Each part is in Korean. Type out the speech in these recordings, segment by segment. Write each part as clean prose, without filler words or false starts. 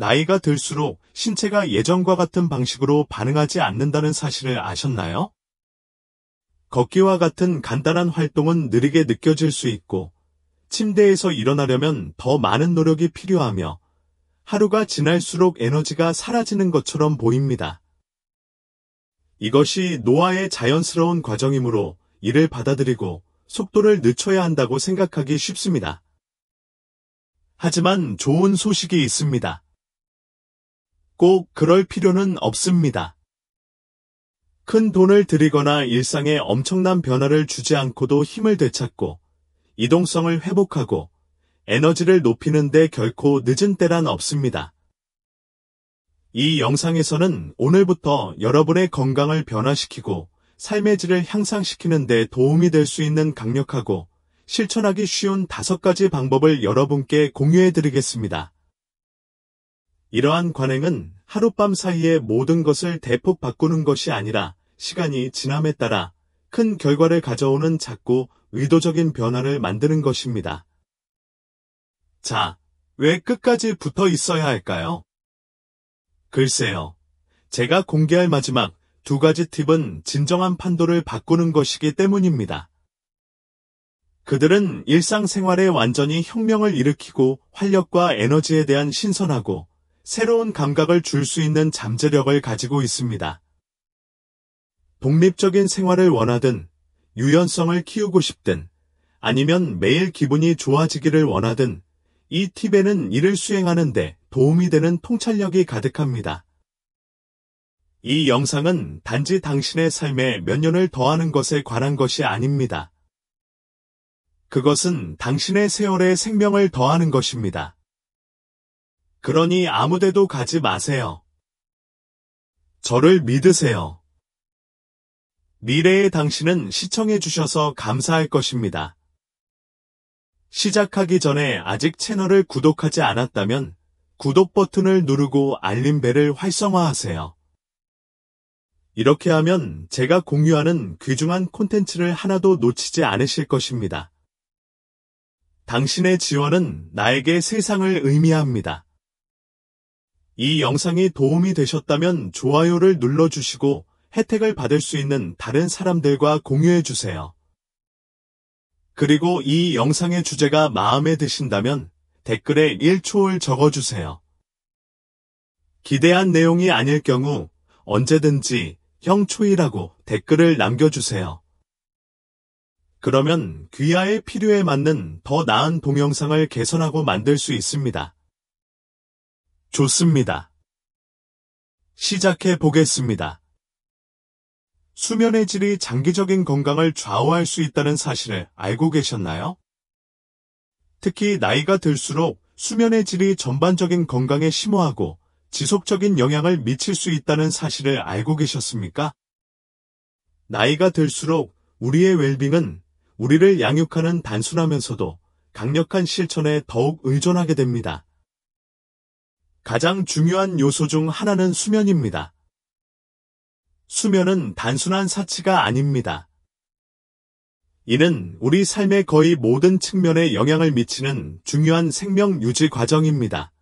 나이가 들수록 신체가 예전과 같은 방식으로 반응하지 않는다는 사실을 아셨나요? 걷기와 같은 간단한 활동은 느리게 느껴질 수 있고, 침대에서 일어나려면 더 많은 노력이 필요하며, 하루가 지날수록 에너지가 사라지는 것처럼 보입니다. 이것이 노화의 자연스러운 과정이므로 이를 받아들이고 속도를 늦춰야 한다고 생각하기 쉽습니다. 하지만 좋은 소식이 있습니다. 꼭 그럴 필요는 없습니다. 큰 돈을 들이거나 일상에 엄청난 변화를 주지 않고도 힘을 되찾고 이동성을 회복하고 에너지를 높이는 데 결코 늦은 때란 없습니다. 이 영상에서는 오늘부터 여러분의 건강을 변화시키고 삶의 질을 향상시키는 데 도움이 될 수 있는 강력하고 실천하기 쉬운 5가지 방법을 여러분께 공유해 드리겠습니다. 이러한 관행은 하룻밤 사이에 모든 것을 대폭 바꾸는 것이 아니라 시간이 지남에 따라 큰 결과를 가져오는 작고 의도적인 변화를 만드는 것입니다. 자, 왜 끝까지 붙어 있어야 할까요? 글쎄요. 제가 공개할 마지막 2가지 팁은 진정한 판도를 바꾸는 것이기 때문입니다. 그들은 일상생활에 완전히 혁명을 일으키고 활력과 에너지에 대한 신선하고 새로운 감각을 줄 수 있는 잠재력을 가지고 있습니다. 독립적인 생활을 원하든, 유연성을 키우고 싶든, 아니면 매일 기분이 좋아지기를 원하든, 이 팁에는 이를 수행하는데 도움이 되는 통찰력이 가득합니다. 이 영상은 단지 당신의 삶에 몇 년을 더하는 것에 관한 것이 아닙니다. 그것은 당신의 세월에 생명을 더하는 것입니다. 그러니 아무데도 가지 마세요. 저를 믿으세요. 미래의 당신은 시청해 주셔서 감사할 것입니다. 시작하기 전에 아직 채널을 구독하지 않았다면 구독 버튼을 누르고 알림벨을 활성화하세요. 이렇게 하면 제가 공유하는 귀중한 콘텐츠를 하나도 놓치지 않으실 것입니다. 당신의 지원은 나에게 세상을 의미합니다. 이 영상이 도움이 되셨다면 좋아요를 눌러주시고 혜택을 받을 수 있는 다른 사람들과 공유해주세요. 그리고 이 영상의 주제가 마음에 드신다면 댓글에 1초를 적어주세요. 기대한 내용이 아닐 경우 언제든지 형초이라고 댓글을 남겨주세요. 그러면 귀하의 필요에 맞는 더 나은 동영상을 개선하고 만들 수 있습니다. 좋습니다. 시작해 보겠습니다. 수면의 질이 장기적인 건강을 좌우할 수 있다는 사실을 알고 계셨나요? 특히 나이가 들수록 수면의 질이 전반적인 건강에 심오하고 지속적인 영향을 미칠 수 있다는 사실을 알고 계셨습니까? 나이가 들수록 우리의 웰빙은 우리를 양육하는 단순하면서도 강력한 실천에 더욱 의존하게 됩니다. 가장 중요한 요소 중 하나는 수면입니다. 수면은 단순한 사치가 아닙니다. 이는 우리 삶의 거의 모든 측면에 영향을 미치는 중요한 생명 유지 과정입니다.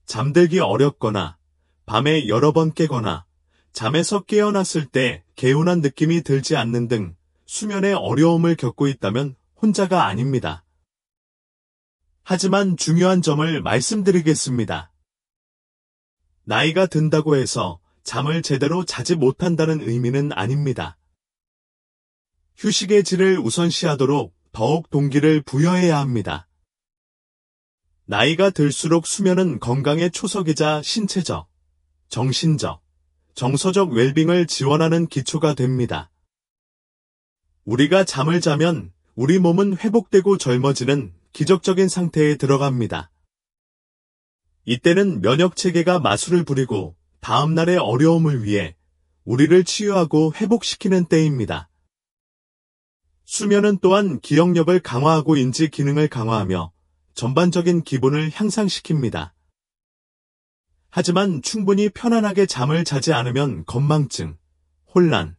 잠들기 어렵거나, 밤에 여러 번 깨거나, 잠에서 깨어났을 때 개운한 느낌이 들지 않는 등 수면에 어려움을 겪고 있다면 혼자가 아닙니다. 하지만 중요한 점을 말씀드리겠습니다. 나이가 든다고 해서 잠을 제대로 자지 못한다는 의미는 아닙니다. 휴식의 질을 우선시하도록 더욱 동기를 부여해야 합니다. 나이가 들수록 수면은 건강의 초석이자 신체적, 정신적, 정서적 웰빙을 지원하는 기초가 됩니다. 우리가 잠을 자면 우리 몸은 회복되고 젊어지는 기적적인 상태에 들어갑니다. 이때는 면역체계가 마술을 부리고 다음날의 어려움을 위해 우리를 치유하고 회복시키는 때입니다. 수면은 또한 기억력을 강화하고 인지 기능을 강화하며 전반적인 기분을 향상시킵니다. 하지만 충분히 편안하게 잠을 자지 않으면 건망증, 혼란,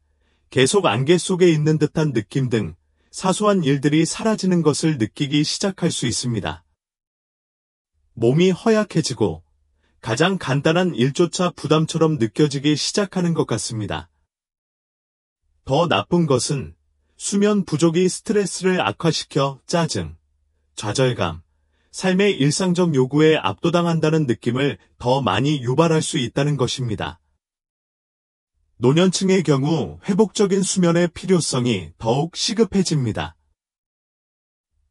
계속 안개 속에 있는 듯한 느낌 등 사소한 일들이 사라지는 것을 느끼기 시작할 수 있습니다. 몸이 허약해지고 가장 간단한 일조차 부담처럼 느껴지기 시작하는 것 같습니다. 더 나쁜 것은 수면 부족이 스트레스를 악화시켜 짜증, 좌절감, 삶의 일상적 요구에 압도당한다는 느낌을 더 많이 유발할 수 있다는 것입니다. 노년층의 경우 회복적인 수면의 필요성이 더욱 시급해집니다.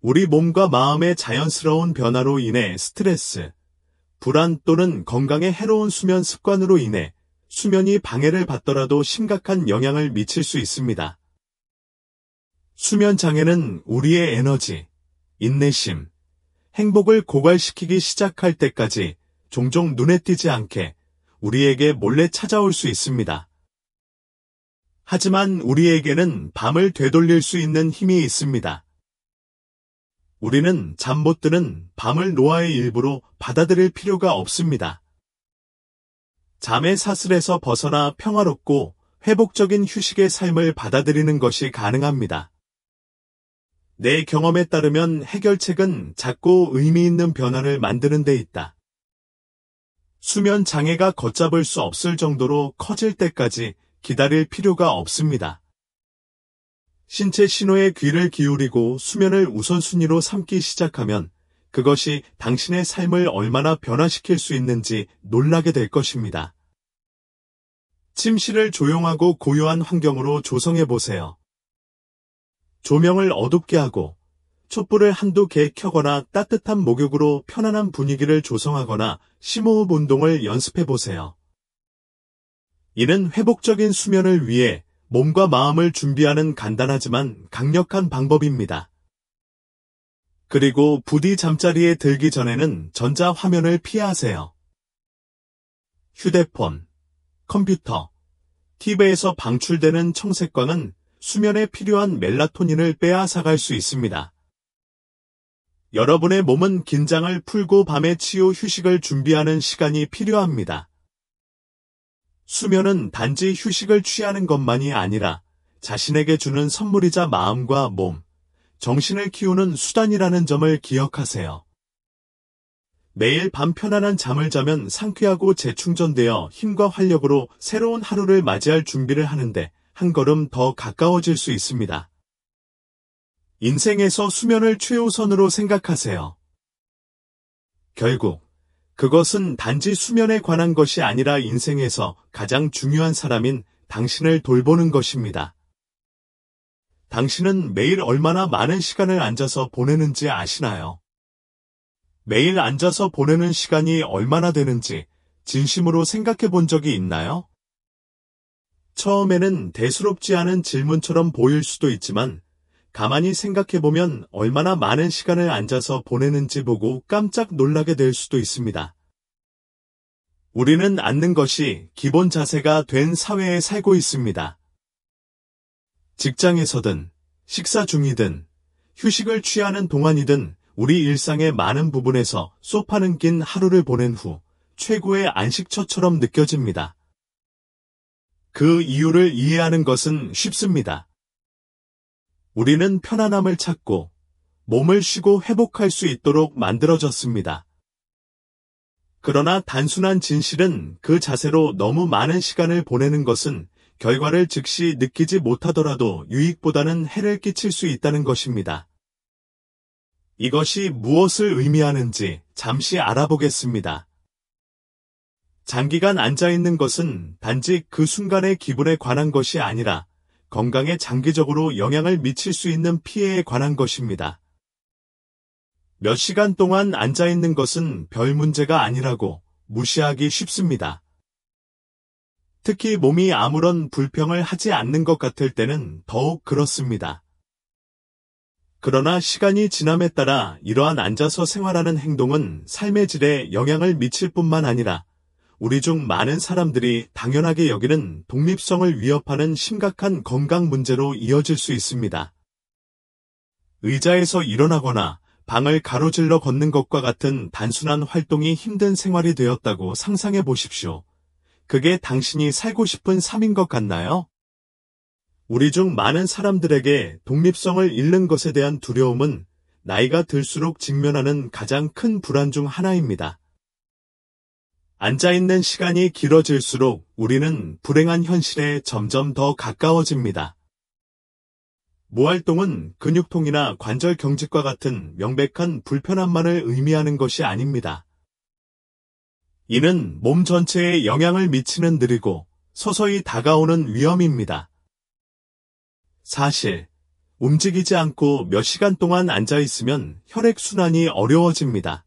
우리 몸과 마음의 자연스러운 변화로 인해 스트레스, 불안 또는 건강에 해로운 수면 습관으로 인해 수면이 방해를 받더라도 심각한 영향을 미칠 수 있습니다. 수면 장애는 우리의 에너지, 인내심, 행복을 고갈시키기 시작할 때까지 종종 눈에 띄지 않게 우리에게 몰래 찾아올 수 있습니다. 하지만 우리에게는 밤을 되돌릴 수 있는 힘이 있습니다. 우리는 잠 못 드는 밤을 노아의 일부로 받아들일 필요가 없습니다. 잠의 사슬에서 벗어나 평화롭고 회복적인 휴식의 삶을 받아들이는 것이 가능합니다. 내 경험에 따르면 해결책은 작고 의미 있는 변화를 만드는 데 있다. 수면 장애가 걷잡을 수 없을 정도로 커질 때까지 기다릴 필요가 없습니다. 신체 신호에 귀를 기울이고 수면을 우선순위로 삼기 시작하면 그것이 당신의 삶을 얼마나 변화시킬 수 있는지 놀라게 될 것입니다. 침실을 조용하고 고요한 환경으로 조성해 보세요. 조명을 어둡게 하고 촛불을 한두 개 켜거나 따뜻한 목욕으로 편안한 분위기를 조성하거나 심호흡 운동을 연습해 보세요. 이는 회복적인 수면을 위해 몸과 마음을 준비하는 간단하지만 강력한 방법입니다. 그리고 부디 잠자리에 들기 전에는 전자화면을 피하세요. 휴대폰, 컴퓨터, TV에서 방출되는 청색광은 수면에 필요한 멜라토닌을 빼앗아갈 수 있습니다. 여러분의 몸은 긴장을 풀고 밤의 치유 휴식을 준비하는 시간이 필요합니다. 수면은 단지 휴식을 취하는 것만이 아니라 자신에게 주는 선물이자 마음과 몸, 정신을 키우는 수단이라는 점을 기억하세요. 매일 밤 편안한 잠을 자면 상쾌하고 재충전되어 힘과 활력으로 새로운 하루를 맞이할 준비를 하는데 한 걸음 더 가까워질 수 있습니다. 인생에서 수면을 최우선으로 생각하세요. 결국 그것은 단지 수면에 관한 것이 아니라 인생에서 가장 중요한 사람인 당신을 돌보는 것입니다. 당신은 매일 얼마나 많은 시간을 앉아서 보내는지 아시나요? 매일 앉아서 보내는 시간이 얼마나 되는지 진심으로 생각해 본 적이 있나요? 처음에는 대수롭지 않은 질문처럼 보일 수도 있지만 가만히 생각해보면 얼마나 많은 시간을 앉아서 보내는지 보고 깜짝 놀라게 될 수도 있습니다. 우리는 앉는 것이 기본 자세가 된 사회에 살고 있습니다. 직장에서든, 식사 중이든, 휴식을 취하는 동안이든 우리 일상의 많은 부분에서 소파는 낀 하루를 보낸 후 최고의 안식처처럼 느껴집니다. 그 이유를 이해하는 것은 쉽습니다. 우리는 편안함을 찾고 몸을 쉬고 회복할 수 있도록 만들어졌습니다. 그러나 단순한 진실은 그 자세로 너무 많은 시간을 보내는 것은 결과를 즉시 느끼지 못하더라도 유익보다는 해를 끼칠 수 있다는 것입니다. 이것이 무엇을 의미하는지 잠시 알아보겠습니다. 장기간 앉아있는 것은 단지 그 순간의 기분에 관한 것이 아니라 건강에 장기적으로 영향을 미칠 수 있는 피해에 관한 것입니다. 몇 시간 동안 앉아있는 것은 별 문제가 아니라고 무시하기 쉽습니다. 특히 몸이 아무런 불평을 하지 않는 것 같을 때는 더욱 그렇습니다. 그러나 시간이 지남에 따라 이러한 앉아서 생활하는 행동은 삶의 질에 영향을 미칠 뿐만 아니라 우리 중 많은 사람들이 당연하게 여기는 독립성을 위협하는 심각한 건강 문제로 이어질 수 있습니다. 의자에서 일어나거나 방을 가로질러 걷는 것과 같은 단순한 활동이 힘든 생활이 되었다고 상상해 보십시오. 그게 당신이 살고 싶은 삶인 것 같나요? 우리 중 많은 사람들에게 독립성을 잃는 것에 대한 두려움은 나이가 들수록 직면하는 가장 큰 불안 중 하나입니다. 앉아있는 시간이 길어질수록 우리는 불행한 현실에 점점 더 가까워집니다. 무활동은 근육통이나 관절 경직과 같은 명백한 불편함만을 의미하는 것이 아닙니다. 이는 몸 전체에 영향을 미치는 느리고 서서히 다가오는 위험입니다. 사실, 움직이지 않고 몇 시간 동안 앉아있으면 혈액순환이 어려워집니다.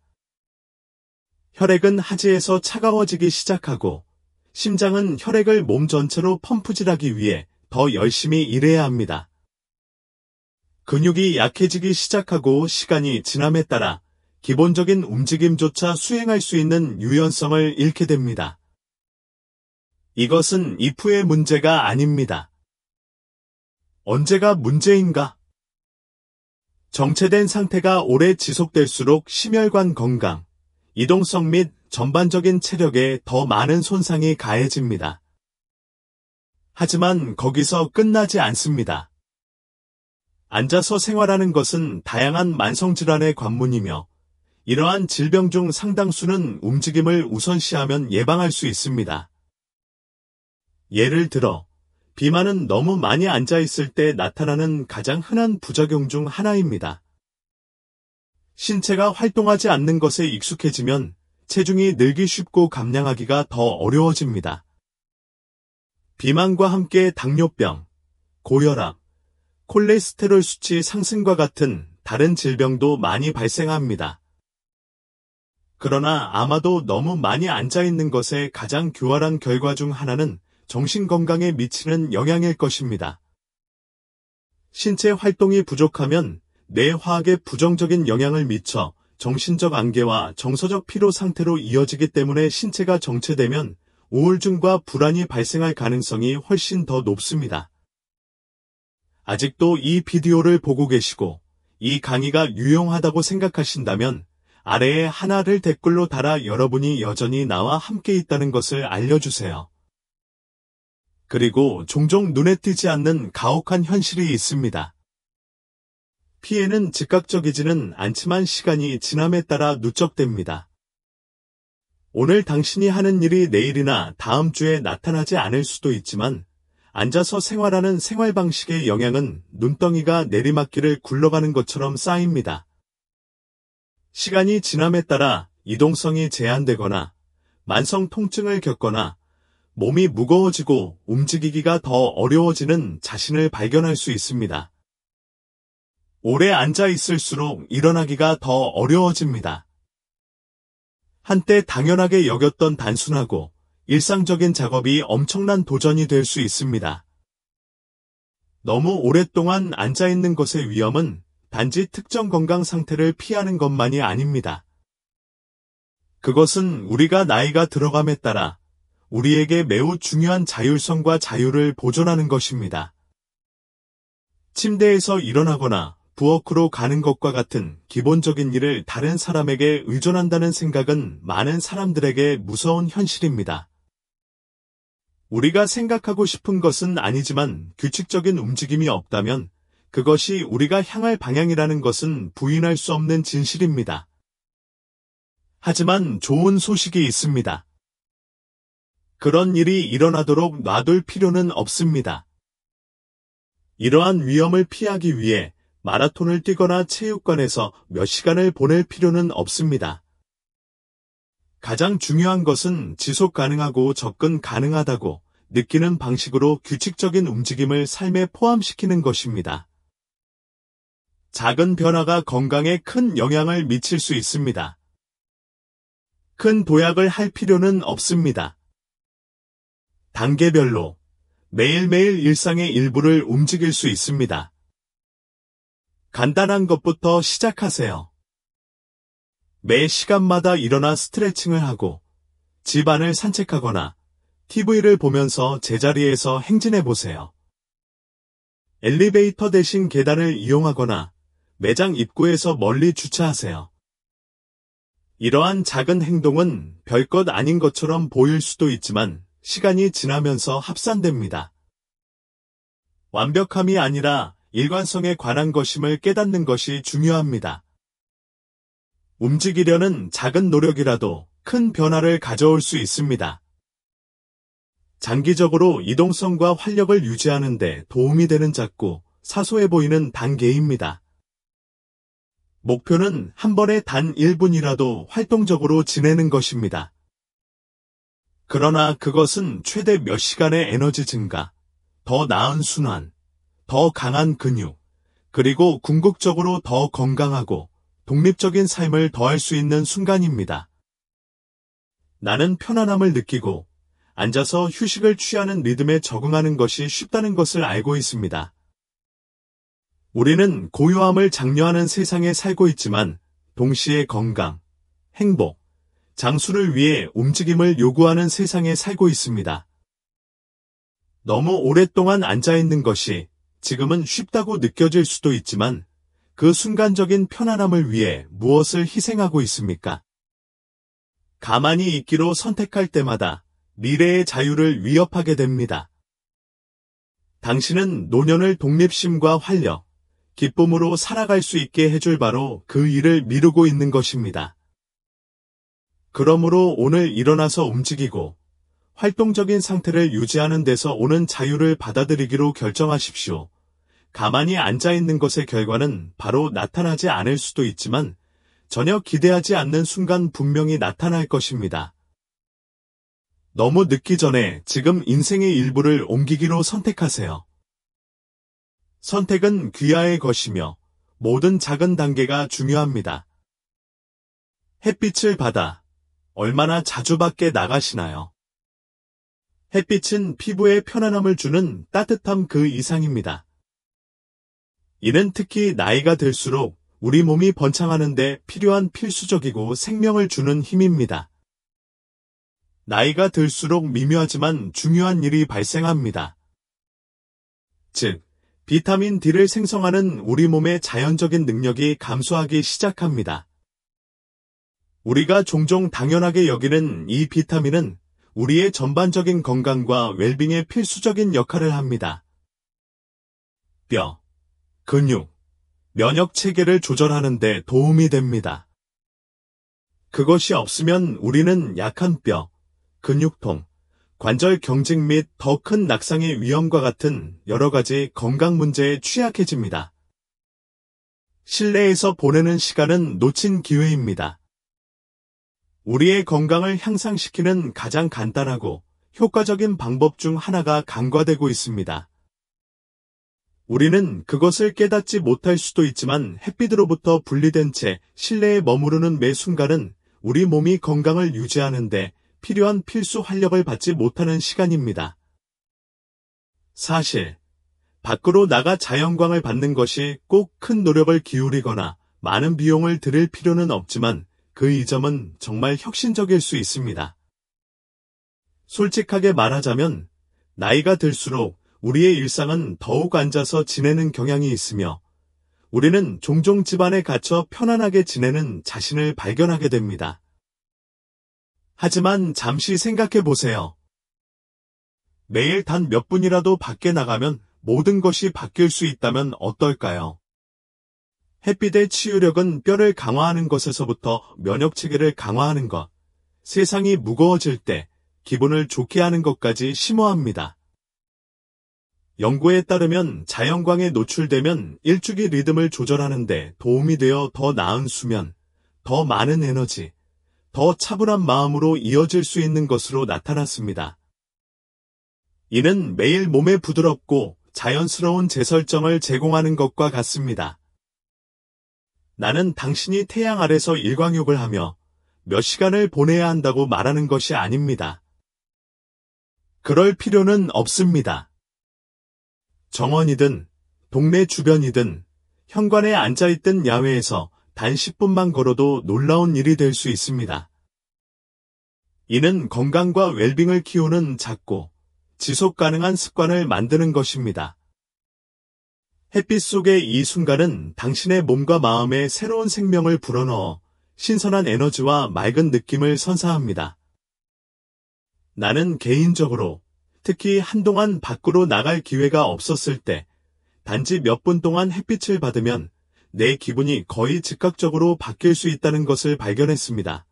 혈액은 하지에서 차가워지기 시작하고 심장은 혈액을 몸 전체로 펌프질하기 위해 더 열심히 일해야 합니다. 근육이 약해지기 시작하고 시간이 지남에 따라 기본적인 움직임조차 수행할 수 있는 유연성을 잃게 됩니다. 이것은 if의 문제가 아닙니다. 언제가 문제인가? 정체된 상태가 오래 지속될수록 심혈관 건강, 이동성 및 전반적인 체력에 더 많은 손상이 가해집니다. 하지만 거기서 끝나지 않습니다. 앉아서 생활하는 것은 다양한 만성질환의 관문이며 이러한 질병 중 상당수는 움직임을 우선시하면 예방할 수 있습니다. 예를 들어, 비만은 너무 많이 앉아있을 때 나타나는 가장 흔한 부작용 중 하나입니다. 신체가 활동하지 않는 것에 익숙해지면 체중이 늘기 쉽고 감량하기가 더 어려워집니다. 비만과 함께 당뇨병, 고혈압, 콜레스테롤 수치 상승과 같은 다른 질병도 많이 발생합니다. 그러나 아마도 너무 많이 앉아있는 것의 가장 교활한 결과 중 하나는 정신건강에 미치는 영향일 것입니다. 신체 활동이 부족하면 뇌 화학에 부정적인 영향을 미쳐 정신적 안개와 정서적 피로 상태로 이어지기 때문에 신체가 정체되면 우울증과 불안이 발생할 가능성이 훨씬 더 높습니다. 아직도 이 비디오를 보고 계시고 이 강의가 유용하다고 생각하신다면 아래에 하나를 댓글로 달아 여러분이 여전히 나와 함께 있다는 것을 알려주세요. 그리고 종종 눈에 띄지 않는 가혹한 현실이 있습니다. 피해는 즉각적이지는 않지만 시간이 지남에 따라 누적됩니다. 오늘 당신이 하는 일이 내일이나 다음 주에 나타나지 않을 수도 있지만 앉아서 생활하는 생활 방식의 영향은 눈덩이가 내리막길을 굴러가는 것처럼 쌓입니다. 시간이 지남에 따라 이동성이 제한되거나 만성 통증을 겪거나 몸이 무거워지고 움직이기가 더 어려워지는 자신을 발견할 수 있습니다. 오래 앉아 있을수록 일어나기가 더 어려워집니다. 한때 당연하게 여겼던 단순하고 일상적인 작업이 엄청난 도전이 될 수 있습니다. 너무 오랫동안 앉아 있는 것의 위험은 단지 특정 건강 상태를 피하는 것만이 아닙니다. 그것은 우리가 나이가 들어감에 따라 우리에게 매우 중요한 자율성과 자유를 보존하는 것입니다. 침대에서 일어나거나 부엌으로 가는 것과 같은 기본적인 일을 다른 사람에게 의존한다는 생각은 많은 사람들에게 무서운 현실입니다. 우리가 생각하고 싶은 것은 아니지만 규칙적인 움직임이 없다면 그것이 우리가 향할 방향이라는 것은 부인할 수 없는 진실입니다. 하지만 좋은 소식이 있습니다. 그런 일이 일어나도록 놔둘 필요는 없습니다. 이러한 위험을 피하기 위해 마라톤을 뛰거나 체육관에서 몇 시간을 보낼 필요는 없습니다. 가장 중요한 것은 지속 가능하고 접근 가능하다고 느끼는 방식으로 규칙적인 움직임을 삶에 포함시키는 것입니다. 작은 변화가 건강에 큰 영향을 미칠 수 있습니다. 큰 도약을 할 필요는 없습니다. 단계별로 매일매일 일상의 일부를 움직일 수 있습니다. 간단한 것부터 시작하세요. 매 시간마다 일어나 스트레칭을 하고 집 안을 산책하거나 TV를 보면서 제자리에서 행진해 보세요. 엘리베이터 대신 계단을 이용하거나 매장 입구에서 멀리 주차하세요. 이러한 작은 행동은 별것 아닌 것처럼 보일 수도 있지만 시간이 지나면서 합산됩니다. 완벽함이 아니라 일관성에 관한 것임을 깨닫는 것이 중요합니다. 움직이려는 작은 노력이라도 큰 변화를 가져올 수 있습니다. 장기적으로 이동성과 활력을 유지하는 데 도움이 되는 작고 사소해 보이는 단계입니다. 목표는 한 번에 단 1분이라도 활동적으로 지내는 것입니다. 그러나 그것은 최대 몇 시간의 에너지 증가, 더 나은 순환, 더 강한 근육, 그리고 궁극적으로 더 건강하고 독립적인 삶을 더할 수 있는 순간입니다. 나는 편안함을 느끼고 앉아서 휴식을 취하는 리듬에 적응하는 것이 쉽다는 것을 알고 있습니다. 우리는 고요함을 장려하는 세상에 살고 있지만 동시에 건강, 행복, 장수를 위해 움직임을 요구하는 세상에 살고 있습니다. 너무 오랫동안 앉아있는 것이 지금은 쉽다고 느껴질 수도 있지만 그 순간적인 편안함을 위해 무엇을 희생하고 있습니까? 가만히 있기로 선택할 때마다 미래의 자유를 위협하게 됩니다. 당신은 노년을 독립심과 활력, 기쁨으로 살아갈 수 있게 해줄 바로 그 일을 미루고 있는 것입니다. 그러므로 오늘 일어나서 움직이고 활동적인 상태를 유지하는 데서 오는 자유를 받아들이기로 결정하십시오. 가만히 앉아있는 것의 결과는 바로 나타나지 않을 수도 있지만 전혀 기대하지 않는 순간 분명히 나타날 것입니다. 너무 늦기 전에 지금 인생의 일부를 옮기기로 선택하세요. 선택은 귀하의 것이며 모든 작은 단계가 중요합니다. 햇빛을 받아 얼마나 자주 밖에 나가시나요? 햇빛은 피부에 편안함을 주는 따뜻함 그 이상입니다. 이는 특히 나이가 들수록 우리 몸이 번창하는 데 필요한 필수적이고 생명을 주는 힘입니다. 나이가 들수록 미묘하지만 중요한 일이 발생합니다. 즉, 비타민 D를 생성하는 우리 몸의 자연적인 능력이 감소하기 시작합니다. 우리가 종종 당연하게 여기는 이 비타민은 우리의 전반적인 건강과 웰빙에 필수적인 역할을 합니다. 뼈, 근육, 면역 체계를 조절하는 데 도움이 됩니다. 그것이 없으면 우리는 약한 뼈, 근육통, 관절 경직 및 더 큰 낙상의 위험과 같은 여러 가지 건강 문제에 취약해집니다. 실내에서 보내는 시간은 놓친 기회입니다. 우리의 건강을 향상시키는 가장 간단하고 효과적인 방법 중 하나가 간과되고 있습니다. 우리는 그것을 깨닫지 못할 수도 있지만 햇빛으로부터 분리된 채 실내에 머무르는 매 순간은 우리 몸이 건강을 유지하는 데 필요한 필수 활력을 받지 못하는 시간입니다. 사실, 밖으로 나가 자연광을 받는 것이 꼭 큰 노력을 기울이거나 많은 비용을 들일 필요는 없지만 그 이점은 정말 혁신적일 수 있습니다. 솔직하게 말하자면 나이가 들수록 우리의 일상은 더욱 앉아서 지내는 경향이 있으며 우리는 종종 집안에 갇혀 편안하게 지내는 자신을 발견하게 됩니다. 하지만 잠시 생각해 보세요. 매일 단 몇 분이라도 밖에 나가면 모든 것이 바뀔 수 있다면 어떨까요? 햇빛의 치유력은 뼈를 강화하는 것에서부터 면역 체계를 강화하는 것, 세상이 무거워질 때 기분을 좋게 하는 것까지 심오합니다. 연구에 따르면 자연광에 노출되면 일주기 리듬을 조절하는 데 도움이 되어 더 나은 수면, 더 많은 에너지, 더 차분한 마음으로 이어질 수 있는 것으로 나타났습니다. 이는 매일 몸에 부드럽고 자연스러운 재설정을 제공하는 것과 같습니다. 나는 당신이 태양 아래서 일광욕을 하며 몇 시간을 보내야 한다고 말하는 것이 아닙니다. 그럴 필요는 없습니다. 정원이든 동네 주변이든 현관에 앉아있든 야외에서 단 10분만 걸어도 놀라운 일이 될 수 있습니다. 이는 건강과 웰빙을 키우는 작고 지속 가능한 습관을 만드는 것입니다. 햇빛 속의 이 순간은 당신의 몸과 마음에 새로운 생명을 불어넣어 신선한 에너지와 맑은 느낌을 선사합니다. 나는 개인적으로 특히 한동안 밖으로 나갈 기회가 없었을 때 단지 몇 분 동안 햇빛을 받으면 내 기분이 거의 즉각적으로 바뀔 수 있다는 것을 발견했습니다.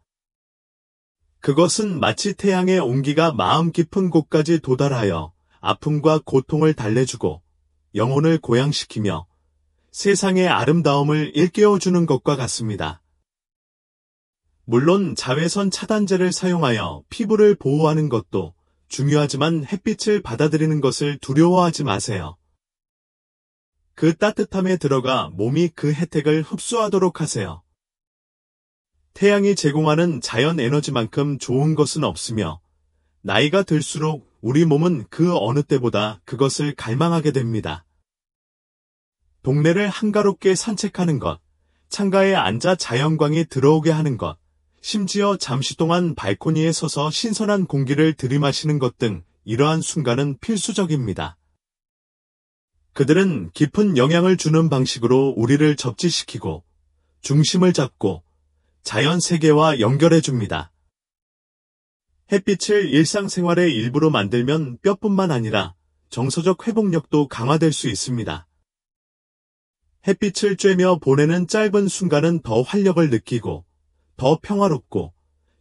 그것은 마치 태양의 온기가 마음 깊은 곳까지 도달하여 아픔과 고통을 달래주고 영혼을 고양시키며 세상의 아름다움을 일깨워주는 것과 같습니다. 물론 자외선 차단제를 사용하여 피부를 보호하는 것도 중요하지만 햇빛을 받아들이는 것을 두려워하지 마세요. 그 따뜻함에 들어가 몸이 그 혜택을 흡수하도록 하세요. 태양이 제공하는 자연 에너지만큼 좋은 것은 없으며 나이가 들수록 우리 몸은 그 어느 때보다 그것을 갈망하게 됩니다. 동네를 한가롭게 산책하는 것, 창가에 앉아 자연광이 들어오게 하는 것, 심지어 잠시 동안 발코니에 서서 신선한 공기를 들이마시는 것 등 이러한 순간은 필수적입니다. 그들은 깊은 영향을 주는 방식으로 우리를 접지시키고 중심을 잡고 자연 세계와 연결해 줍니다. 햇빛을 일상생활의 일부로 만들면 뼈뿐만 아니라 정서적 회복력도 강화될 수 있습니다. 햇빛을 쬐며 보내는 짧은 순간은 더 활력을 느끼고 더 평화롭고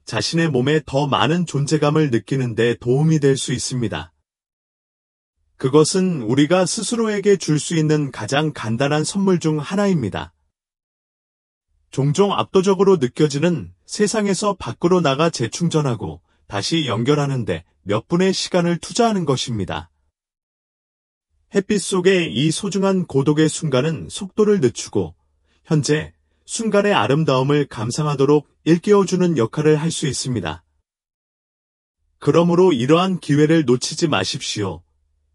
자신의 몸에 더 많은 존재감을 느끼는 데 도움이 될 수 있습니다. 그것은 우리가 스스로에게 줄 수 있는 가장 간단한 선물 중 하나입니다. 종종 압도적으로 느껴지는 세상에서 밖으로 나가 재충전하고 다시 연결하는데 몇 분의 시간을 투자하는 것입니다. 햇빛 속의 이 소중한 고독의 순간은 속도를 늦추고 현재 순간의 아름다움을 감상하도록 일깨워주는 역할을 할 수 있습니다. 그러므로 이러한 기회를 놓치지 마십시오.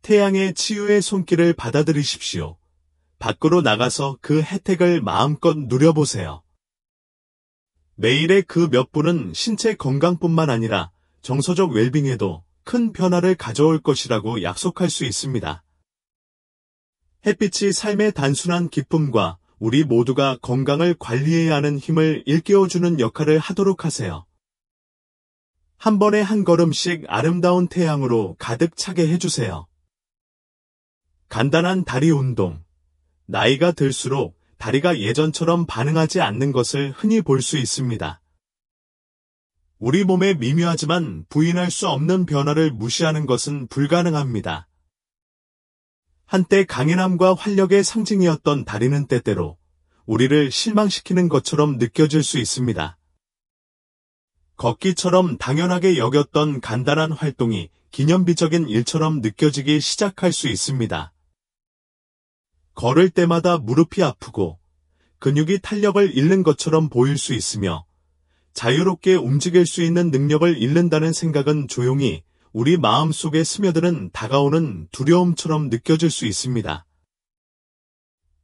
태양의 치유의 손길을 받아들이십시오. 밖으로 나가서 그 혜택을 마음껏 누려보세요. 매일의 그 몇 분은 신체 건강뿐만 아니라 정서적 웰빙에도 큰 변화를 가져올 것이라고 약속할 수 있습니다. 햇빛이 삶의 단순한 기쁨과 우리 모두가 건강을 관리해야 하는 힘을 일깨워주는 역할을 하도록 하세요. 한 번에 한 걸음씩 아름다운 태양으로 가득 차게 해주세요. 간단한 다리 운동. 나이가 들수록 다리가 예전처럼 반응하지 않는 것을 흔히 볼 수 있습니다. 우리 몸의 미묘하지만 부인할 수 없는 변화를 무시하는 것은 불가능합니다. 한때 강인함과 활력의 상징이었던 다리는 때때로 우리를 실망시키는 것처럼 느껴질 수 있습니다. 걷기처럼 당연하게 여겼던 간단한 활동이 기념비적인 일처럼 느껴지기 시작할 수 있습니다. 걸을 때마다 무릎이 아프고 근육이 탄력을 잃는 것처럼 보일 수 있으며 자유롭게 움직일 수 있는 능력을 잃는다는 생각은 조용히 우리 마음 속에 스며드는 다가오는 두려움처럼 느껴질 수 있습니다.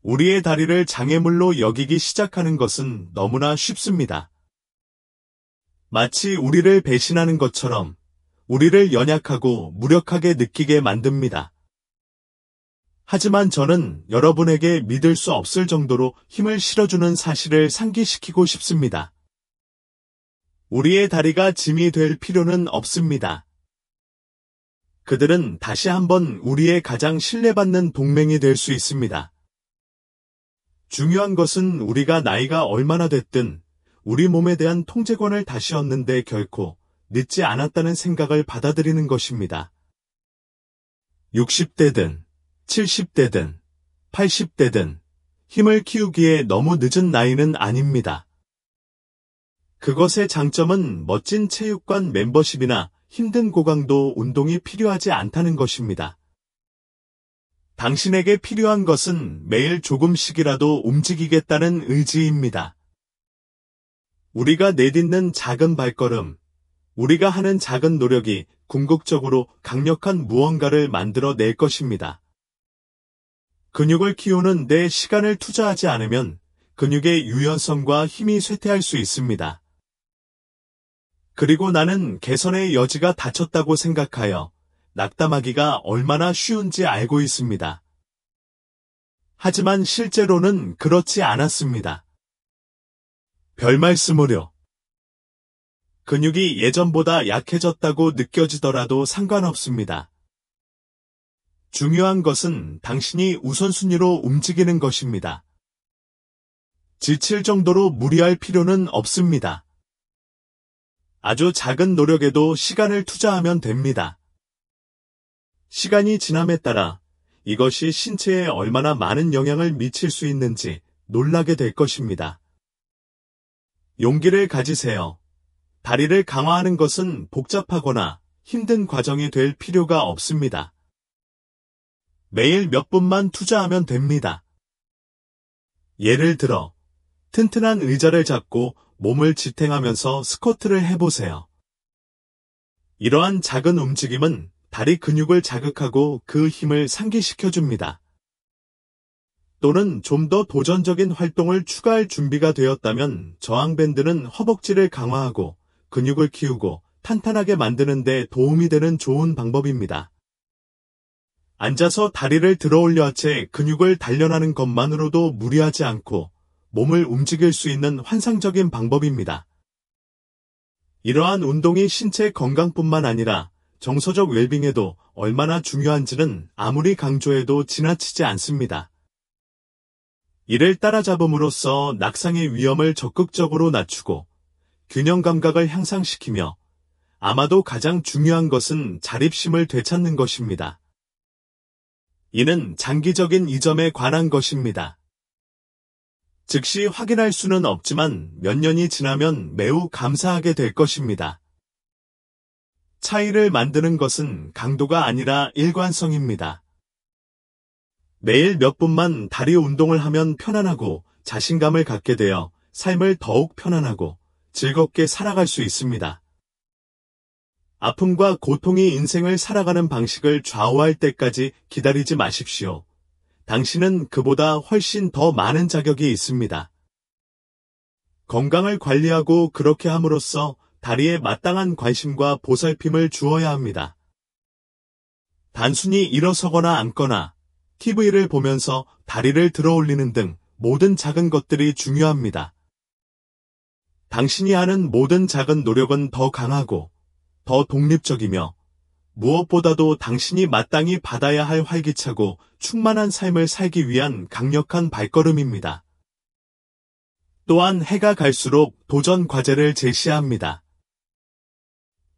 우리의 다리를 장애물로 여기기 시작하는 것은 너무나 쉽습니다. 마치 우리를 배신하는 것처럼 우리를 연약하고 무력하게 느끼게 만듭니다. 하지만 저는 여러분에게 믿을 수 없을 정도로 힘을 실어주는 사실을 상기시키고 싶습니다. 우리의 다리가 짐이 될 필요는 없습니다. 그들은 다시 한번 우리의 가장 신뢰받는 동맹이 될 수 있습니다. 중요한 것은 우리가 나이가 얼마나 됐든 우리 몸에 대한 통제권을 다시 얻는데 결코 늦지 않았다는 생각을 받아들이는 것입니다. 60대든 70대든 80대든 힘을 키우기에 너무 늦은 나이는 아닙니다. 그것의 장점은 멋진 체육관 멤버십이나 힘든 고강도 운동이 필요하지 않다는 것입니다. 당신에게 필요한 것은 매일 조금씩이라도 움직이겠다는 의지입니다. 우리가 내딛는 작은 발걸음, 우리가 하는 작은 노력이 궁극적으로 강력한 무언가를 만들어 낼 것입니다. 근육을 키우는 데 시간을 투자하지 않으면 근육의 유연성과 힘이 쇠퇴할 수 있습니다. 그리고 나는 개선의 여지가 닫혔다고 생각하여 낙담하기가 얼마나 쉬운지 알고 있습니다. 하지만 실제로는 그렇지 않았습니다. 별말씀으로 근육이 예전보다 약해졌다고 느껴지더라도 상관없습니다. 중요한 것은 당신이 우선순위로 움직이는 것입니다. 지칠 정도로 무리할 필요는 없습니다. 아주 작은 노력에도 시간을 투자하면 됩니다. 시간이 지남에 따라 이것이 신체에 얼마나 많은 영향을 미칠 수 있는지 놀라게 될 것입니다. 용기를 가지세요. 다리를 강화하는 것은 복잡하거나 힘든 과정이 될 필요가 없습니다. 매일 몇 분만 투자하면 됩니다. 예를 들어, 튼튼한 의자를 잡고 몸을 지탱하면서 스쿼트를 해보세요. 이러한 작은 움직임은 다리 근육을 자극하고 그 힘을 상기시켜줍니다. 또는 좀 더 도전적인 활동을 추가할 준비가 되었다면 저항밴드는 허벅지를 강화하고 근육을 키우고 탄탄하게 만드는 데 도움이 되는 좋은 방법입니다. 앉아서 다리를 들어올려 채 근육을 단련하는 것만으로도 무리하지 않고 몸을 움직일 수 있는 환상적인 방법입니다. 이러한 운동이 신체 건강뿐만 아니라 정서적 웰빙에도 얼마나 중요한지는 아무리 강조해도 지나치지 않습니다. 이를 따라잡음으로써 낙상의 위험을 적극적으로 낮추고 균형 감각을 향상시키며 아마도 가장 중요한 것은 자립심을 되찾는 것입니다. 이는 장기적인 이점에 관한 것입니다. 즉시 확인할 수는 없지만 몇 년이 지나면 매우 감사하게 될 것입니다. 차이를 만드는 것은 강도가 아니라 일관성입니다. 매일 몇 분만 다리 운동을 하면 편안하고 자신감을 갖게 되어 삶을 더욱 편안하고 즐겁게 살아갈 수 있습니다. 아픔과 고통이 인생을 살아가는 방식을 좌우할 때까지 기다리지 마십시오. 당신은 그보다 훨씬 더 많은 자격이 있습니다. 건강을 관리하고 그렇게 함으로써 다리에 마땅한 관심과 보살핌을 주어야 합니다. 단순히 일어서거나 앉거나 TV를 보면서 다리를 들어올리는 등 모든 작은 것들이 중요합니다. 당신이 하는 모든 작은 노력은 더 강하고 더 독립적이며 무엇보다도 당신이 마땅히 받아야 할 활기차고 충만한 삶을 살기 위한 강력한 발걸음입니다. 또한 해가 갈수록 도전 과제를 제시합니다.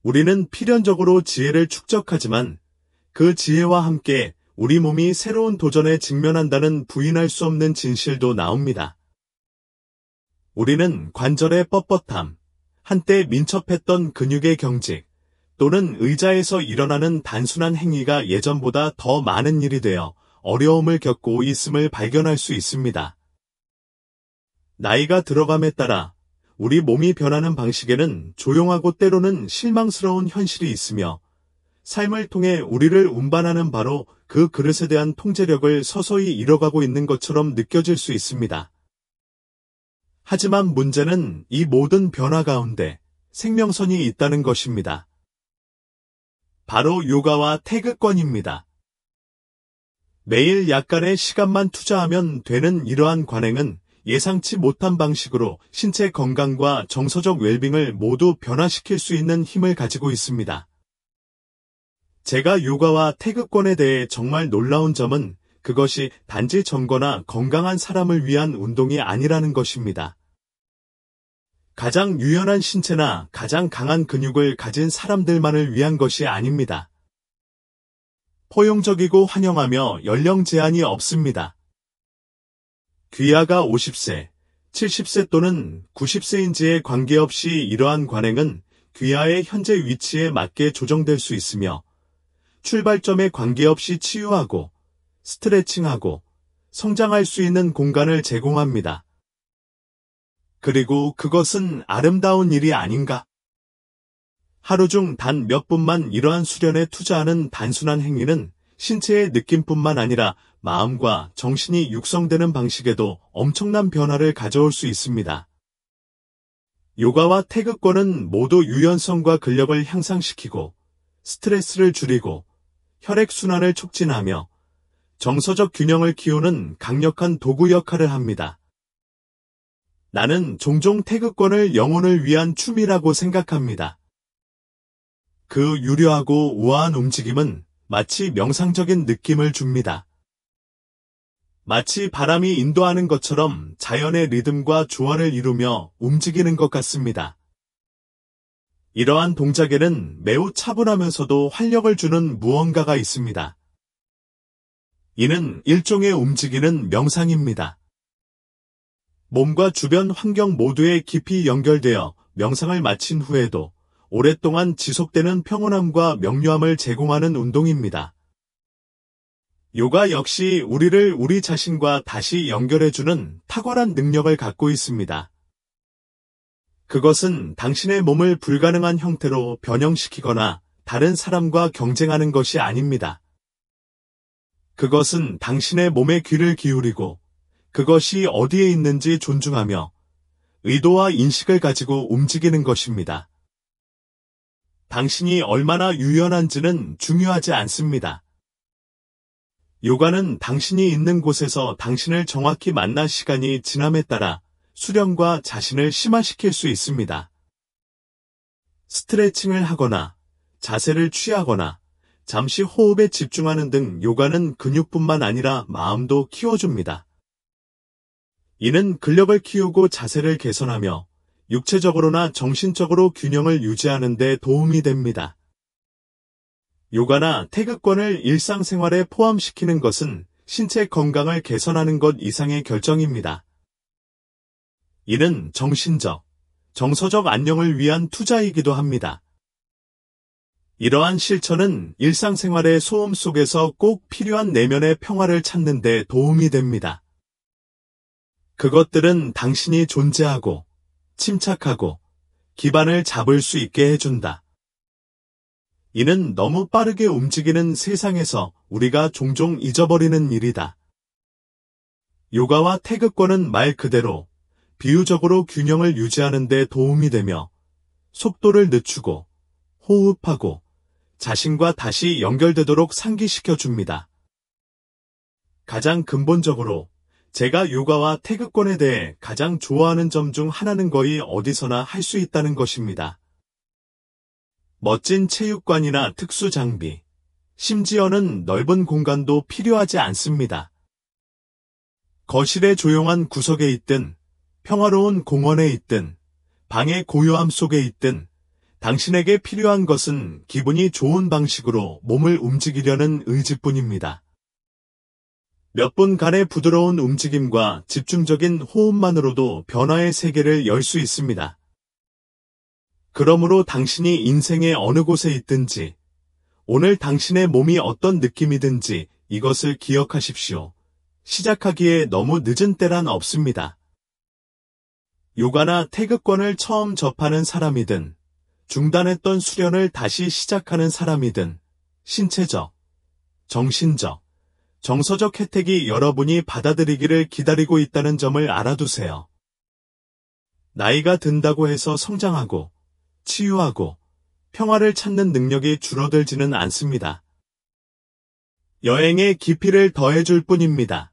우리는 필연적으로 지혜를 축적하지만 그 지혜와 함께 우리 몸이 새로운 도전에 직면한다는 부인할 수 없는 진실도 나옵니다. 우리는 관절의 뻣뻣함, 한때 민첩했던 근육의 경직, 또는 의자에서 일어나는 단순한 행위가 예전보다 더 많은 일이 되어 어려움을 겪고 있음을 발견할 수 있습니다. 나이가 들어감에 따라 우리 몸이 변하는 방식에는 조용하고 때로는 실망스러운 현실이 있으며 삶을 통해 우리를 운반하는 바로 그 그릇에 대한 통제력을 서서히 잃어가고 있는 것처럼 느껴질 수 있습니다. 하지만 문제는 이 모든 변화 가운데 생명선이 있다는 것입니다. 바로 요가와 태극권입니다. 매일 약간의 시간만 투자하면 되는 이러한 관행은 예상치 못한 방식으로 신체 건강과 정서적 웰빙을 모두 변화시킬 수 있는 힘을 가지고 있습니다. 제가 요가와 태극권에 대해 정말 놀라운 점은 그것이 단지 젊거나 건강한 사람을 위한 운동이 아니라는 것입니다. 가장 유연한 신체나 가장 강한 근육을 가진 사람들만을 위한 것이 아닙니다. 포용적이고 환영하며 연령 제한이 없습니다. 귀하가 50세, 70세 또는 90세인지에 관계없이 이러한 관행은 귀하의 현재 위치에 맞게 조정될 수 있으며 출발점에 관계없이 치유하고 스트레칭하고 성장할 수 있는 공간을 제공합니다. 그리고 그것은 아름다운 일이 아닌가? 하루 중 단 몇 분만 이러한 수련에 투자하는 단순한 행위는 신체의 느낌뿐만 아니라 마음과 정신이 육성되는 방식에도 엄청난 변화를 가져올 수 있습니다. 요가와 태극권은 모두 유연성과 근력을 향상시키고 스트레스를 줄이고 혈액순환을 촉진하며 정서적 균형을 키우는 강력한 도구 역할을 합니다. 나는 종종 태극권을 영혼을 위한 춤이라고 생각합니다. 그 유려하고 우아한 움직임은 마치 명상적인 느낌을 줍니다. 마치 바람이 인도하는 것처럼 자연의 리듬과 조화를 이루며 움직이는 것 같습니다. 이러한 동작에는 매우 차분하면서도 활력을 주는 무언가가 있습니다. 이는 일종의 움직이는 명상입니다. 몸과 주변 환경 모두에 깊이 연결되어 명상을 마친 후에도 오랫동안 지속되는 평온함과 명료함을 제공하는 운동입니다. 요가 역시 우리를 우리 자신과 다시 연결해주는 탁월한 능력을 갖고 있습니다. 그것은 당신의 몸을 불가능한 형태로 변형시키거나 다른 사람과 경쟁하는 것이 아닙니다. 그것은 당신의 몸에 귀를 기울이고 그것이 어디에 있는지 존중하며 의도와 인식을 가지고 움직이는 것입니다. 당신이 얼마나 유연한지는 중요하지 않습니다. 요가는 당신이 있는 곳에서 당신을 정확히 만날 시간이 지남에 따라 수련과 자신을 심화시킬 수 있습니다. 스트레칭을 하거나 자세를 취하거나 잠시 호흡에 집중하는 등 요가는 근육뿐만 아니라 마음도 키워줍니다. 이는 근력을 키우고 자세를 개선하며 육체적으로나 정신적으로 균형을 유지하는 데 도움이 됩니다. 요가나 태극권을 일상생활에 포함시키는 것은 신체 건강을 개선하는 것 이상의 결정입니다. 이는 정신적, 정서적 안녕을 위한 투자이기도 합니다. 이러한 실천은 일상생활의 소음 속에서 꼭 필요한 내면의 평화를 찾는 데 도움이 됩니다. 그것들은 당신이 존재하고 침착하고 기반을 잡을 수 있게 해준다. 이는 너무 빠르게 움직이는 세상에서 우리가 종종 잊어버리는 일이다. 요가와 태극권은 말 그대로 비유적으로 균형을 유지하는 데 도움이 되며 속도를 늦추고 호흡하고 자신과 다시 연결되도록 상기시켜 줍니다. 가장 근본적으로 제가 요가와 태극권에 대해 가장 좋아하는 점 중 하나는 거의 어디서나 할 수 있다는 것입니다. 멋진 체육관이나 특수 장비, 심지어는 넓은 공간도 필요하지 않습니다. 거실의 조용한 구석에 있든 평화로운 공원에 있든 방의 고요함 속에 있든 당신에게 필요한 것은 기분이 좋은 방식으로 몸을 움직이려는 의지뿐입니다. 몇 분간의 부드러운 움직임과 집중적인 호흡만으로도 변화의 세계를 열 수 있습니다. 그러므로 당신이 인생의 어느 곳에 있든지 오늘 당신의 몸이 어떤 느낌이든지 이것을 기억하십시오. 시작하기에 너무 늦은 때란 없습니다. 요가나 태극권을 처음 접하는 사람이든 중단했던 수련을 다시 시작하는 사람이든 신체적, 정신적, 정서적 혜택이 여러분이 받아들이기를 기다리고 있다는 점을 알아두세요. 나이가 든다고 해서 성장하고 치유하고 평화를 찾는 능력이 줄어들지는 않습니다. 여행의 깊이를 더해줄 뿐입니다.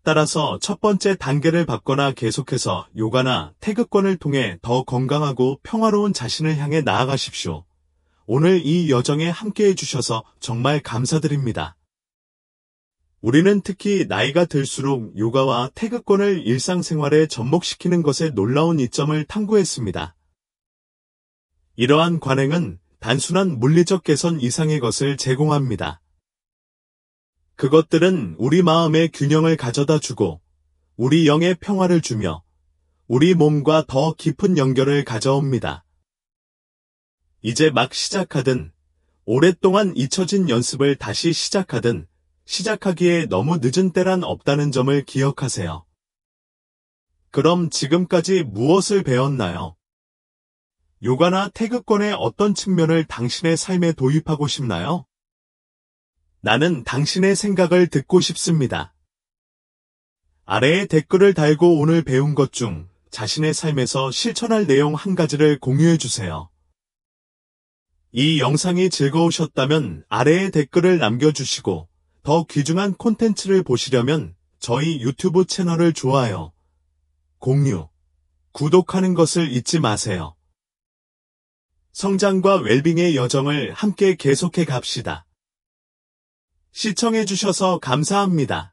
따라서 첫 번째 단계를 밟거나 계속해서 요가나 태극권을 통해 더 건강하고 평화로운 자신을 향해 나아가십시오. 오늘 이 여정에 함께해 주셔서 정말 감사드립니다. 우리는 특히 나이가 들수록 요가와 태극권을 일상생활에 접목시키는 것에 놀라운 이점을 탐구했습니다. 이러한 관행은 단순한 물리적 개선 이상의 것을 제공합니다. 그것들은 우리 마음의 균형을 가져다 주고 우리 영의 평화를 주며 우리 몸과 더 깊은 연결을 가져옵니다. 이제 막 시작하든 오랫동안 잊혀진 연습을 다시 시작하든 시작하기에 너무 늦은 때란 없다는 점을 기억하세요. 그럼 지금까지 무엇을 배웠나요? 요가나 태극권의 어떤 측면을 당신의 삶에 도입하고 싶나요? 나는 당신의 생각을 듣고 싶습니다. 아래에 댓글을 달고 오늘 배운 것 중 자신의 삶에서 실천할 내용 한 가지를 공유해 주세요. 이 영상이 즐거우셨다면 아래에 댓글을 남겨주시고 더 귀중한 콘텐츠를 보시려면 저희 유튜브 채널을 좋아요, 공유, 구독하는 것을 잊지 마세요. 성장과 웰빙의 여정을 함께 계속해 갑시다. 시청해 주셔서 감사합니다.